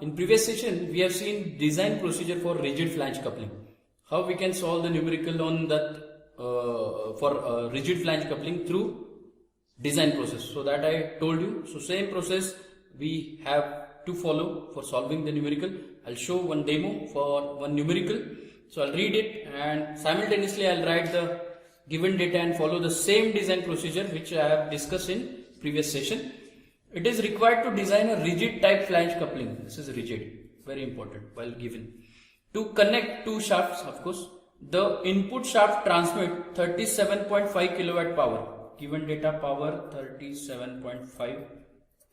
in previous session, we have seen design procedure for rigid flange coupling. How we can solve the numerical on that for rigid flange coupling through design process. So that I told you. So same process we have to follow for solving the numerical. I'll show one demo for one numerical. So I'll read it and simultaneously I'll write the given data and follow the same design procedure which I have discussed in previous session. It is required to design a rigid type flange coupling. This is rigid, very important while given. To connect two shafts, of course, the input shaft transmit 37.5 kilowatt power. Given data power 37.5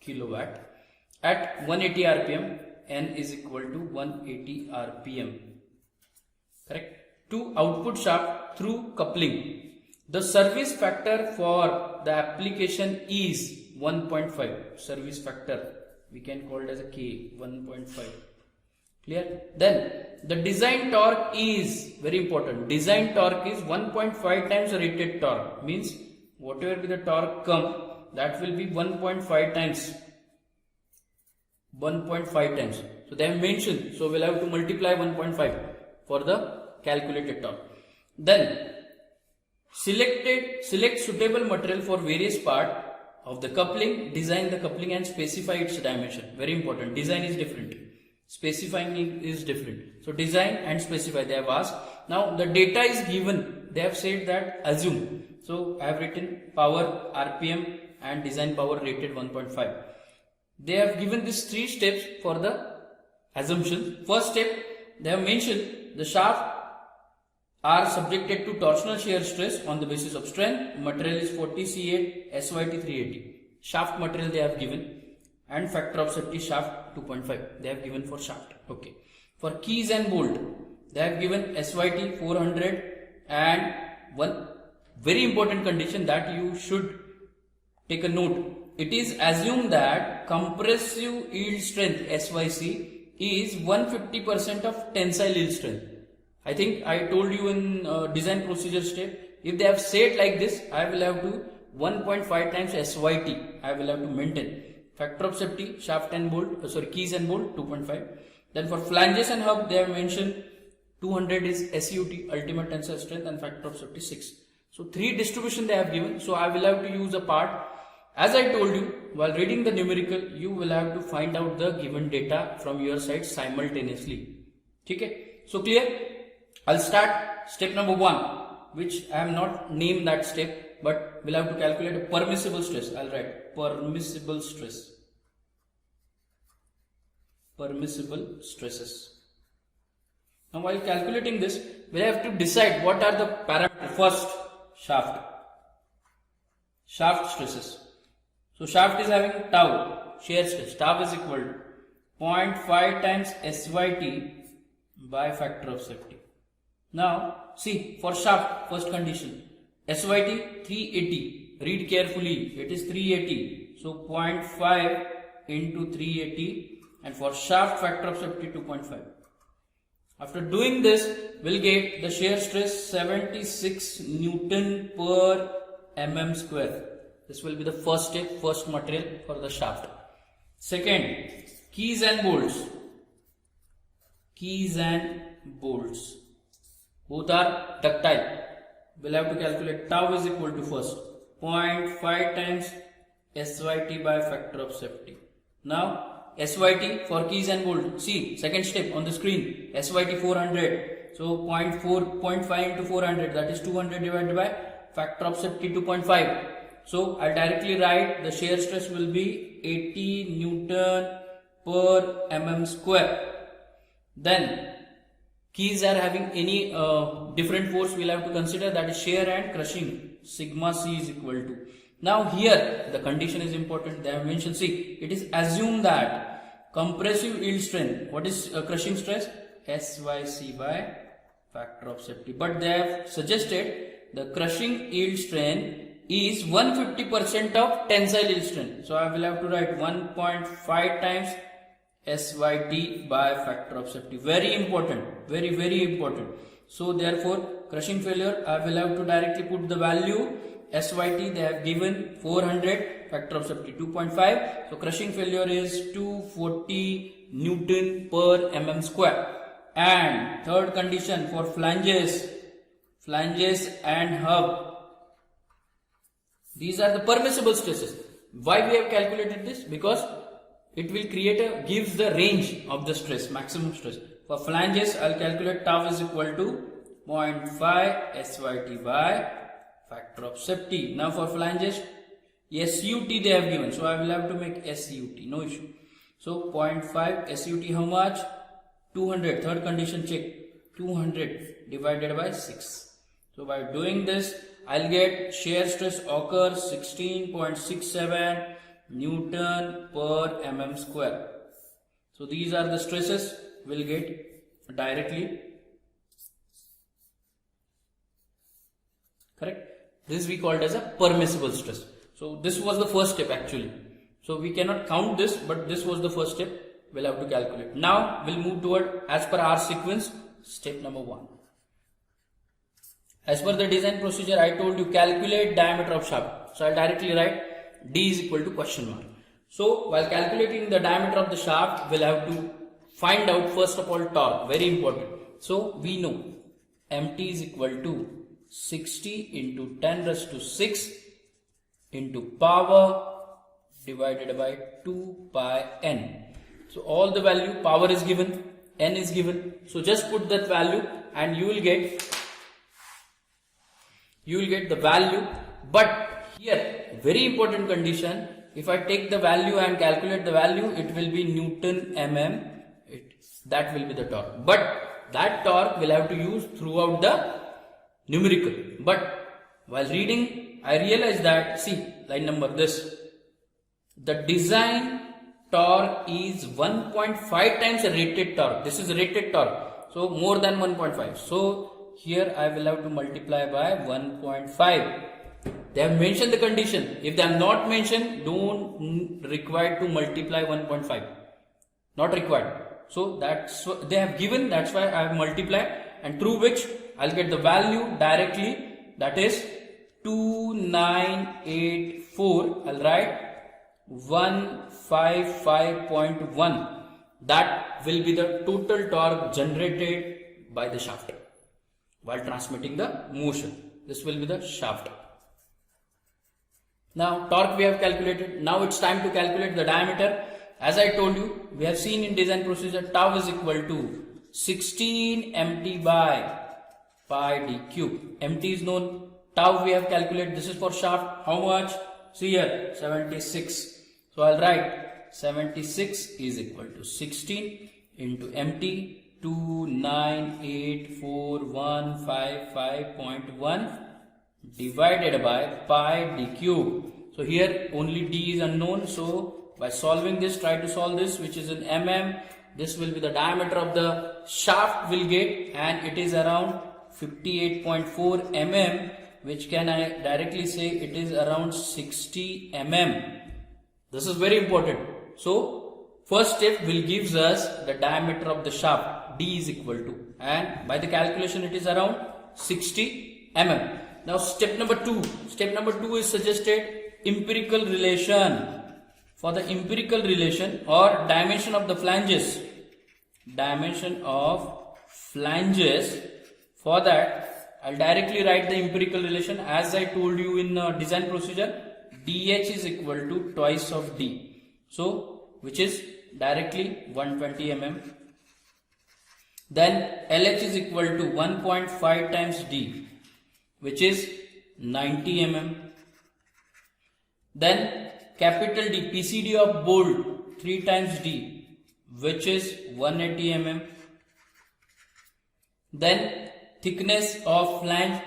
kilowatt at 180 rpm. N is equal to 180 rpm. Correct? To output shaft through coupling. The service factor for the application is 1.5. Service factor we can call it as a K, 1.5. Clear? Then the design torque is very important. Design torque is 1.5 times rated torque. Means whatever be the torque come, that will be 1.5 times. 1.5 times. So they have mentioned. So we'll have to multiply 1.5 for the calculated torque. Then select suitable material for various part of the coupling, design the coupling and specify its dimension. Very important. Design is different. Specifying is different. So design and specify they have asked. Now the data is given. They have said that assume. So I have written power, RPM and design power rated 1.5. They have given these three steps for the assumption. First step, they have mentioned the shaft are subjected to torsional shear stress on the basis of strength. Material is 40 C8, SYT 380. Shaft material they have given and factor of safety shaft 2.5 they have given for shaft. Okay. For keys and bolt they have given SYT 400 and one very important condition that you should take a note. It is assumed that compressive yield strength SYC is 150% of tensile yield strength. I think I told you in design procedure step, if they have said like this, I will have to 1.5 times SYT, I will have to maintain. Factor of safety, shaft and bolt, keys and bolt 2.5. Then for flanges and hub, they have mentioned 200 is SUT, ultimate tensile strength, and factor of safety 6. So three distribution they have given. So I will have to use a part. As I told you, while reading the numerical, you will have to find out the given data from your side simultaneously. Okay? So clear? I'll start step number 1, which I have not named that step, but we'll have to calculate a permissible stress. I'll write permissible stress. Permissible stresses. Now while calculating this, we have to decide what are the parameters. First, shaft. Shaft stresses. So shaft is having tau, shear stress. Tau is equal to 0.5 times SYT by factor of safety. Now see, for shaft, first condition, SYT 380, read carefully, it is 380. So 0.5 into 380 and for shaft factor of safety 2.5. After doing this, we'll get the shear stress 76 Newton per mm square. This will be the first step, first material for the shaft. Second, keys and bolts. Keys and bolts. Both are ductile. We'll have to calculate tau is equal to first 0.5 times SYT by factor of safety. Now SYT for keys and bolt. See, second step on the screen. SYT 400. So 0.5 into 400, that is 200 divided by factor of safety 2.5. So I'll directly write the shear stress will be 80 Newton per mm square. Then keys are having any different force we'll have to consider, that is shear and crushing. Sigma C is equal to. Now here the condition is important. They have mentioned, see, it is assumed that compressive yield strength, what is crushing stress? SYC by factor of safety. But they have suggested the crushing yield strength is 150% of tensile yield strength. So I will have to write 1.5 times SYT by factor of safety. Very important. Very important. So therefore crushing failure, I will have to directly put the value SYT they have given 400, factor of safety 2.5. So crushing failure is 240 Newton per mm square. And third condition for flanges and hub. These are the permissible stresses. Why we have calculated this? Because it will gives the range of the stress, maximum stress. For flanges, I'll calculate tau is equal to 0.5 SYT by factor of safety. Now for flanges, SUT they have given, so I will have to make SUT, no issue. So 0.5 SUT how much? 200, third condition check, 200 divided by 6. So by doing this, I'll get shear stress occurs 16.67 Newton per mm square. So these are the stresses we'll get directly. Correct? This we called as a permissible stress. So this was the first step actually. So we cannot count this, but this was the first step. We'll have to calculate. Now we'll move toward, as per our sequence, step number 1. As per the design procedure, I told you calculate diameter of shaft. So I'll directly write D is equal to question mark. So while calculating the diameter of the shaft, we'll have to find out first of all torque. Very important. So we know MT is equal to 60 into 10 raised to 6 into power divided by 2 pi n. So all the value, power is given, n is given. So just put that value and you will get the value. But here, very important condition, if I take the value and calculate the value, it will be Newton mm. That will be the torque. But that torque will have to use throughout the numerical. But while reading, I realized that, see, line number this, the design torque is 1.5 times a rated torque. This is rated torque. So more than 1.5. So here I will have to multiply by 1.5. They have mentioned the condition. If they have not mentioned, don't required to multiply 1.5. Not required. So that's what they have given. That's why I have multiplied, and through which I'll get the value directly. That is 2984. I'll write 155.1. That will be the total torque generated by the shaft while transmitting the motion. This will be the shaft. Now torque we have calculated. Now it's time to calculate the diameter. As I told you, we have seen in design procedure tau is equal to 16 mt by pi d cube. Mt is known. Tau we have calculated. This is for shaft. How much? See here, 76. So I'll write 76 is equal to 16 into mt, 2984,155.1 divided by pi d cube. So here only d is unknown. So by solving this, try to solve this, which is in mm. This will be the diameter of the shaft will get, and it is around 58.4 mm, which can I directly say it is around 60 mm. This is very important. So first step will gives us the diameter of the shaft, d is equal to, and by the calculation it is around 60 mm. Now step number 2. Step number 2 is suggested empirical relation. For the empirical relation or dimension of the flanges, for that I'll directly write the empirical relation as I told you in design procedure. DH is equal to twice of D. So which is directly 120 mm. Then LH is equal to 1.5 times D, which is 90 mm. Then capital D, PCD of bolt 3 times D, which is 180 mm. Then thickness of flange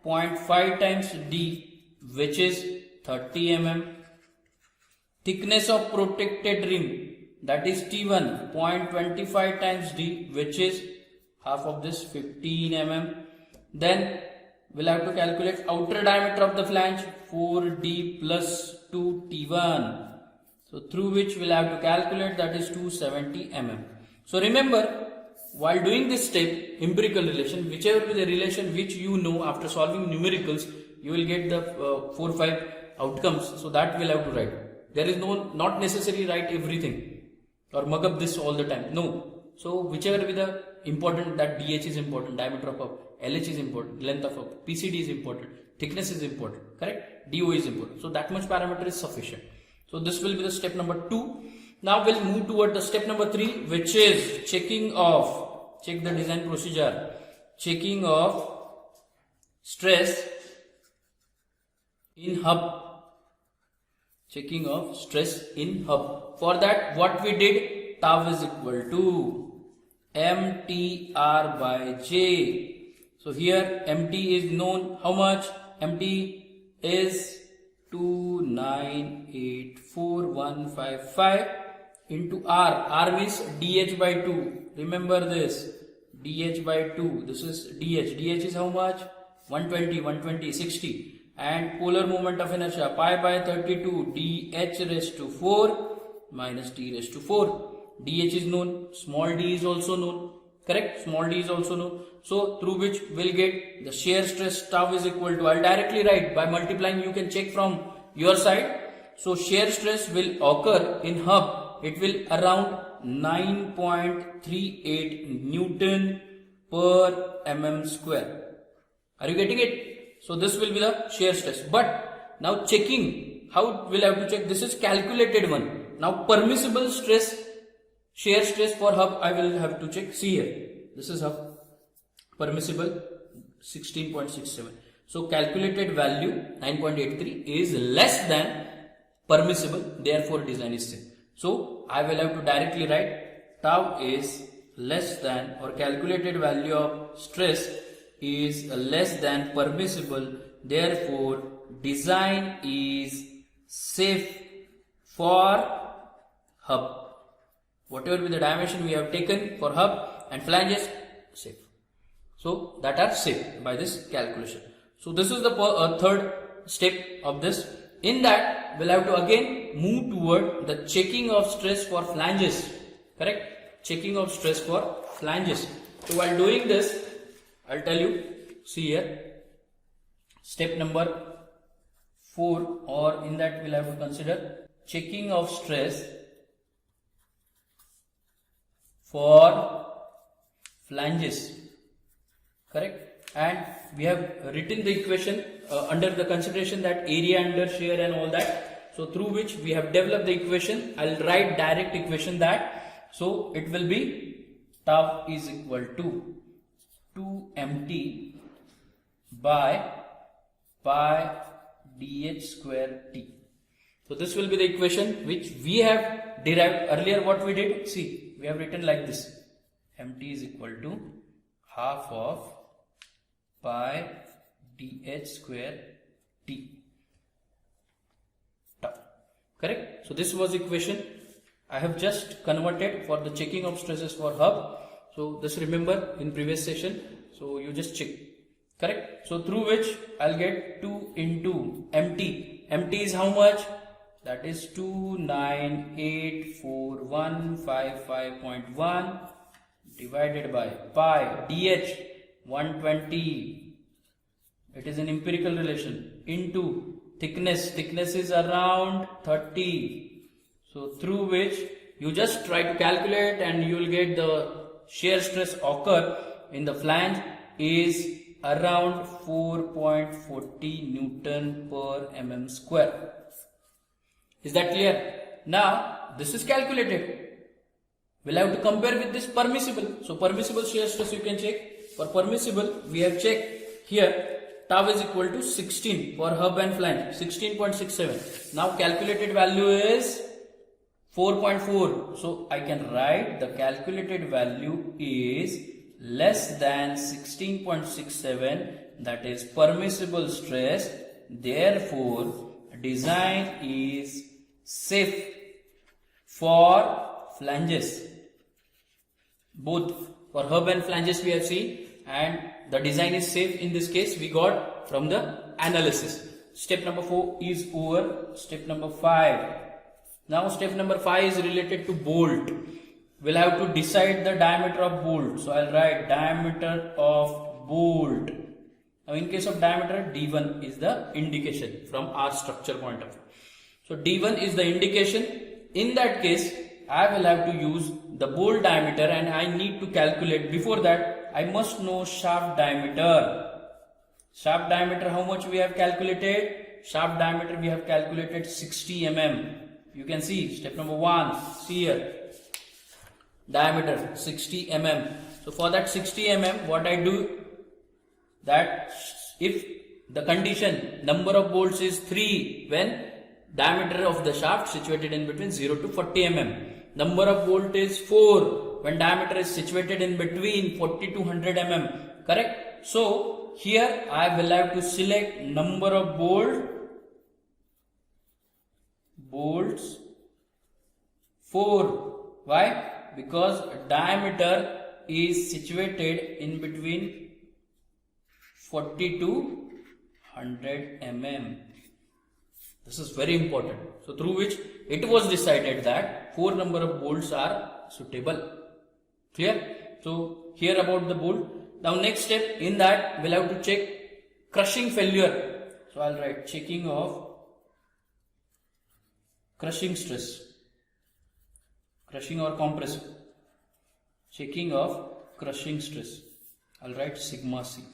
0.5 times D, which is 30 mm. Thickness of protected rim, that is T1, 0.25 times D, which is half of this, 15 mm. Then we'll have to calculate outer diameter of the flange, 4D plus 2T1. So through which we'll have to calculate, that is 270 mm. So remember, while doing this step, empirical relation, whichever be the relation which you know after solving numericals, you will get the 4-5 outcomes. So that we'll have to write. There is not necessary write everything. or mug up this all the time. No. So whichever be the important, that DH is important, diameter of hub, LH is important, length of hub, PCD is important, thickness is important, correct? DO is important. So that much parameter is sufficient. So this will be the step number 2. Now we'll move toward the step number 3, which is checking of, check the design procedure, checking of stress in hub, checking of stress in hub. For that, what we did, tau is equal to MTR by J. So here MT is known, how much? MT is 2984155 into R. R means DH by 2. Remember this, DH by 2. This is DH. DH is how much? 120, 60. And polar moment of inertia, pi by 32, DH raised to 4 minus D raised to 4. DH is known, small d is also known, correct? Small d is also known. So through which we'll get the shear stress tau is equal to, I'll directly write by multiplying, you can check from your side. So shear stress will occur in hub, it will around 9.38 Newton per mm square. Are you getting it? So this will be the shear stress. But now checking, how will I have to check? This is calculated one. Now permissible stress, shear stress for hub, I will have to check. See here, this is hub, permissible 16.67. So calculated value 9.83 is less than permissible, therefore design is safe. So I will have to directly write tau is less than, or calculated value of stress is less than permissible, therefore design is safe for hub. Whatever be the dimension we have taken for hub and flanges, safe. So that are safe by this calculation. So this is the third step of this. In that, we'll have to again move toward the checking of stress for flanges, correct? Checking of stress for flanges. So while doing this, I'll tell you, see here, step number 4, or in that we'll have to consider checking of stress for flanges, correct? And we have written the equation under the consideration that area under shear and all that. So through which we have developed the equation. I'll write direct equation that. So it will be tau is equal to 2mt by pi dh square t. So this will be the equation which we have derived earlier. What we did, see, we have written like this, mt is equal to half of pi dh square t, correct? So this was equation. I have just converted for the checking of stresses for hub. So this remember in previous session. So you just check, correct? So through which I'll get 2 into mt. Mt is how much? That is 2984155.1 divided by pi dh 120. It is an empirical relation into thickness. Thickness is around 30. So through which you just try to calculate and you will get the shear stress occur in the flange is around 4.40 Newton per mm square. Is that clear? Now this is calculated. We'll have to compare with this permissible. So permissible shear stress you can check. For permissible we have checked here, tau is equal to 16 for hub and flange, 16.67. Now calculated value is 4.4. So I can write the calculated value is less than 16.67, that is permissible stress. Therefore design is safe for flanges. Both for hub and flanges we have seen, and the design is safe in this case we got from the analysis. Step number 4 is over. Step number 5. Now step number 5 is related to bolt. We'll have to decide the diameter of bolt. So I'll write diameter of bolt. Now in case of diameter, D1 is the indication from our structure point of view. So D1 is the indication. In that case, I will have to use the bolt diameter and I need to calculate. Before that, I must know shaft diameter. Shaft diameter, how much we have calculated? Shaft diameter we have calculated 60 mm. You can see step number 1, see here, diameter 60 mm. So for that 60 mm, what I do, that if the condition number of bolts is 3, when diameter of the shaft situated in between 0 to 40 mm. Number of bolt is 4 when diameter is situated in between 40 to 100 mm. Correct? So here I will have to select number of bolts 4. Why? Because diameter is situated in between 40 to 100 mm. This is very important. So through which it was decided that 4 number of bolts are suitable. Clear? So here about the bolt. Now next step in that we'll have to check crushing failure. So I'll write checking of crushing stress. Crushing or compressive. Checking of crushing stress. I'll write sigma C.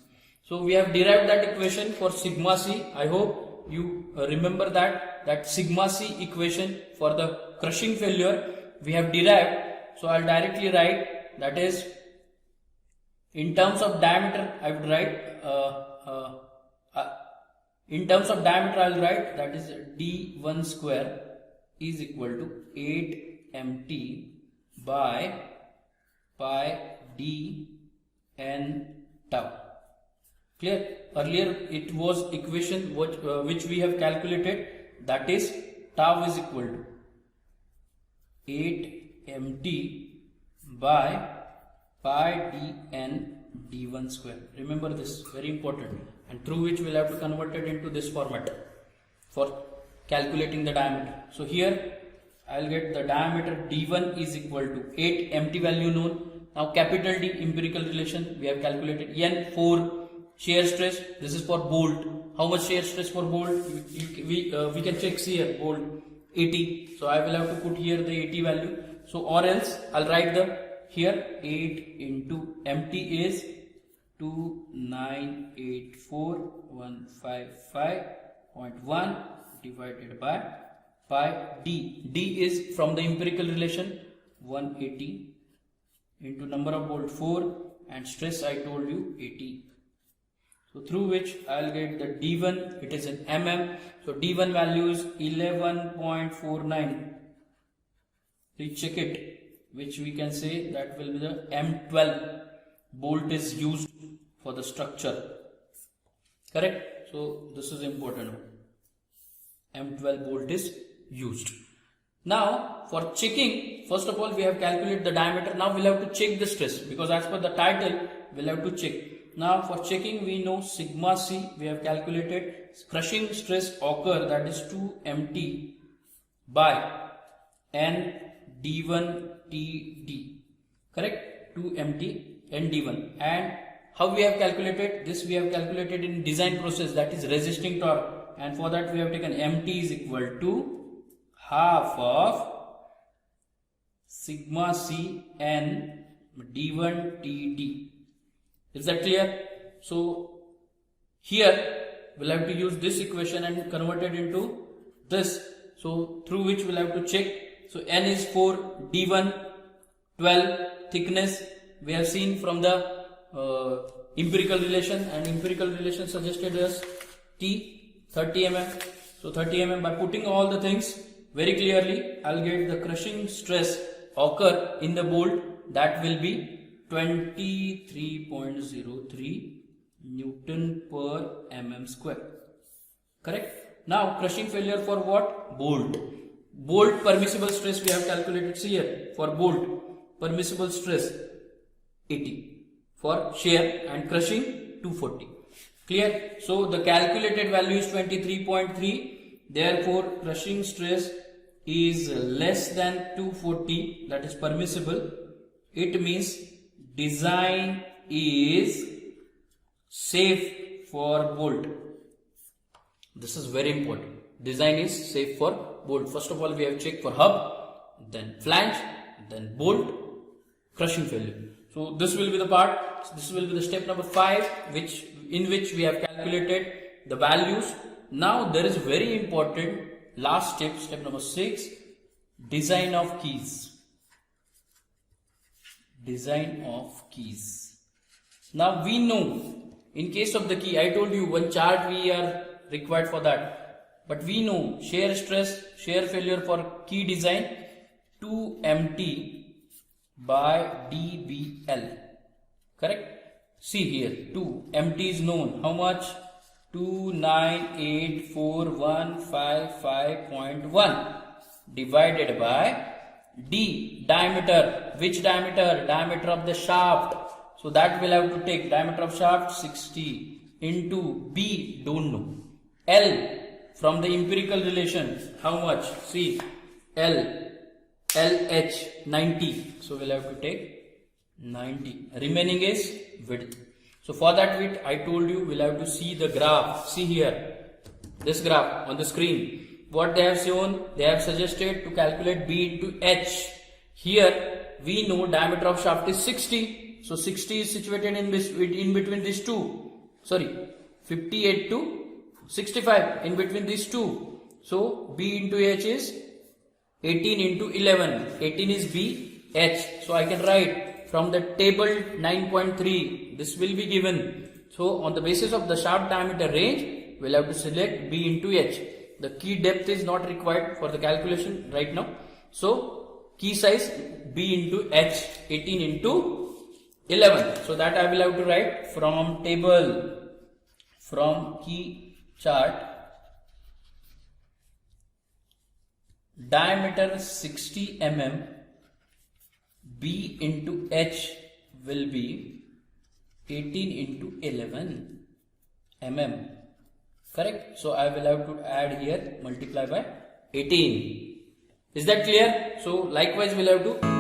So we have derived that equation for sigma C. I hope you remember that sigma C equation for the crushing failure we have derived. So I'll directly write, that is, in terms of diameter I would write in terms of diameter I'll write, that is d1 square is equal to 8 mt by pi d n tau. Clear? Earlier it was equation which we have calculated, that is tau is equal to 8 mt by pi dn d1 square. Remember this, very important, and through which we'll have to convert it into this format for calculating the diameter. So here I'll get the diameter d1 is equal to 8 mt value known. Now capital D empirical relation we have calculated, n 4 shear stress, this is for bolt. How much shear stress for bolt? We can check here, bolt 80. So I will have to put here the 80 value. So or else I'll write the here 8 into mt is 2984155.1 divided by pi d. D is from the empirical relation 180 into number of bolt 4 and stress I told you 80. So through which I'll get the d1, it is in mm. So d1 value is 11.49. Please check it, which we can say that will be the M12 bolt is used for the structure. Correct? So this is important. M12 bolt is used. Now for checking, first of all we have calculated the diameter. Now we'll have to check the stress, because as per the title we'll have to check. Now for checking we know sigma C, we have calculated crushing stress occur, that is 2 mt by n d1 td. Correct? 2 mt n d1. And how we have calculated this? We have calculated in design process, that is resisting torque, and for that we have taken mt is equal to half of sigma C n d1 td. Is that clear? So here we'll have to use this equation and convert it into this. So through which we'll have to check. So n is 4, d1 12, thickness we have seen from the empirical relation, and empirical relation suggested us t 30 mm. So 30 mm, by putting all the things very clearly I'll get the crushing stress occur in the bolt, that will be 23.03 Newton per mm square. Correct? Now crushing failure for what? Bolt. Bolt permissible stress we have calculated here. For bolt permissible stress 80, for shear and crushing 240. Clear? So the calculated value is 23.3. Therefore crushing stress is less than 240, that is permissible. It means design is safe for bolt. This is very important. Design is safe for bolt. First of all we have checked for hub. then flange, then bolt, crushing failure. So this will be the part, this will be the step number 5, in which we have calculated the values. Now there is very important last step, step number 6, design of keys. Design of keys. Now we know, in case of the key, I told you one chart we are required for that. But we know shear stress, shear failure for key design 2MT by dBl. Correct? See here, 2MT is known. How much? 2984155.1 divided by D, diameter. Which diameter? Diameter of the shaft. So that we'll have to take diameter of shaft 60 into B, don't know. L, from the empirical relation, how much? See, LH 90. So we'll have to take 90. Remaining is width. So for that width, I told you we'll have to see the graph. See here, this graph on the screen. What they have shown, they have suggested to calculate B into H. Here we know diameter of shaft is 60. So 60 is situated in between these two. Sorry, 58 to 65 in between these two. So B into H is 18 into 11. 18 is B, H. So I can write from the table 9.3. This will be given. So on the basis of the shaft diameter range, we'll have to select B into H. The key depth is not required for the calculation right now. So key size B into H, 18 into 11. So that I will have to write from table, from key chart, diameter 60 mm, B into H will be 18 into 11 mm. Correct? So I will have to add here, multiply by 18. Is that clear? So likewise we'll have to